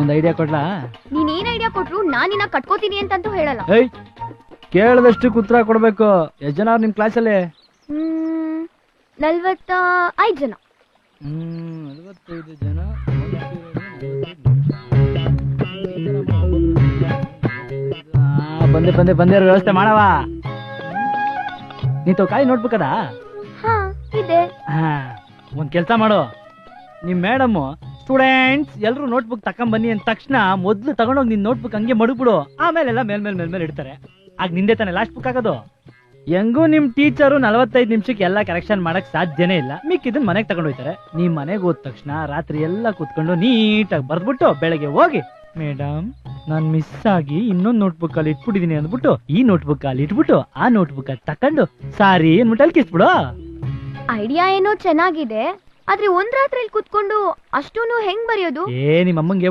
ಒಂದು ಐಡಿಯಾ ಕೊಡ್ಲಾ? ನೀನೇನ್ ಐಡಿಯಾ ಕೊಟ್ರು ನಾನಿನ್ನ ಕಟ್ಕೋತೀನಿ ಅಂತಂತೂ ಹೇಳಲ್ಲ. ಏಯ್, ಕೇಳದಷ್ಟು ಉತ್ತರ ಕೊಡ್ಬೇಕು. ಎಷ್ಟು ಜನ ಅವ್ರು ನಿಮ್ ಕ್ಲಾಸಲ್ಲಿ? 45 ಜನ. 45 ಜನ. ಬಂದೆ ಬಂದೆ ಬಂದೇ ವ್ಯವಸ್ಥೆ ಮಾಡವ. ನೀತು ಕಾಯಿ ನೋಟ್ಬುಕ್ ಅದ? ಹಾ ಇದೆ. ಒಂದ್ ಕೆಲ್ಸ ಮಾಡು, ನಿಮ್ ಮೇಡಮ್ ಸ್ಟೂಡೆಂಟ್ಸ್ ಎಲ್ರು ನೋಟ್ಬುಕ್ ತಕೊಂಡ್ ಬನ್ನಿ ಅಂದ ತಕ್ಷಣ ಮೊದ್ಲು ತಗೊಂಡೋಗಿ ನಿನ್ ನೋಟ್ಬುಕ್ ಹಂಗೆ ಮಡಗ್ಬಿಡು. ಆಮೇಲೆಲ್ಲ ಮೇಲ್ ಇಡ್ತಾರೆ. ಆಗ ನಿಂದೆ ತಾನೆ ಲಾಸ್ಟ್ ಬುಕ್ ಆಗೋದು. ಹೆಂಗೂ ನಿಮ್ ಟೀಚರು 45 ನಿಮಿಷಕ್ಕೆ ಎಲ್ಲ ಕರೆಕ್ಷನ್ ಮಾಡಕ್ ಸಾಧ್ಯನೇ ಇಲ್ಲ. ಮಿಕ್ಕಿದನ್ ಮನೆಗೆ ತಗೊಂಡೋಗ್ತಾರೆ. ನೀವ್ ಮನೆಗೆ ಹೋದ ತಕ್ಷಣ ರಾತ್ರಿ ಎಲ್ಲ ಕೂತ್ಕೊಂಡು ನೀಟಾಗಿ ಬರ್ದ್ಬಿಟ್ಟು ಬೆಳಗ್ಗೆ ಹೋಗಿ, ಮೇಡಮ್ ನಾನ್ ಮಿಸ್ ಆಗಿ ಇನ್ನೊಂದ್ ನೋಟ್ಬುಕ್ ಅಲ್ಲಿ ಇಟ್ಬಿಟ್ಟಿದೀನಿ ಅಂದ್ಬಿಟ್ಟು ಈ ನೋಟ್ಬುಕ್ ಅಲ್ಲಿ ಇಟ್ಬಿಟ್ಟು ಆ ನೋಟ್ಬುಕ್ ಅಲ್ಲಿ ತಕೊಂಡು ಸಾರಿ ಅನ್ಬಿಟ್ಟು ಅಲ್ಲಿ ಕಿಸ್ಬಿಡು. ಐಡಿಯಾ ಏನೋ ಚೆನ್ನಾಗಿದೆ, ಆದ್ರೆ ಒಂದ್ ರಾತ್ರಿಲಿ ಕೂತ್ಕೊಂಡು ಅಷ್ಟೂನು ಹೆಂಗ್ ಬರೆಯೋದು? ನಿಮ್ಮ ಅಮ್ಮಂಗೆ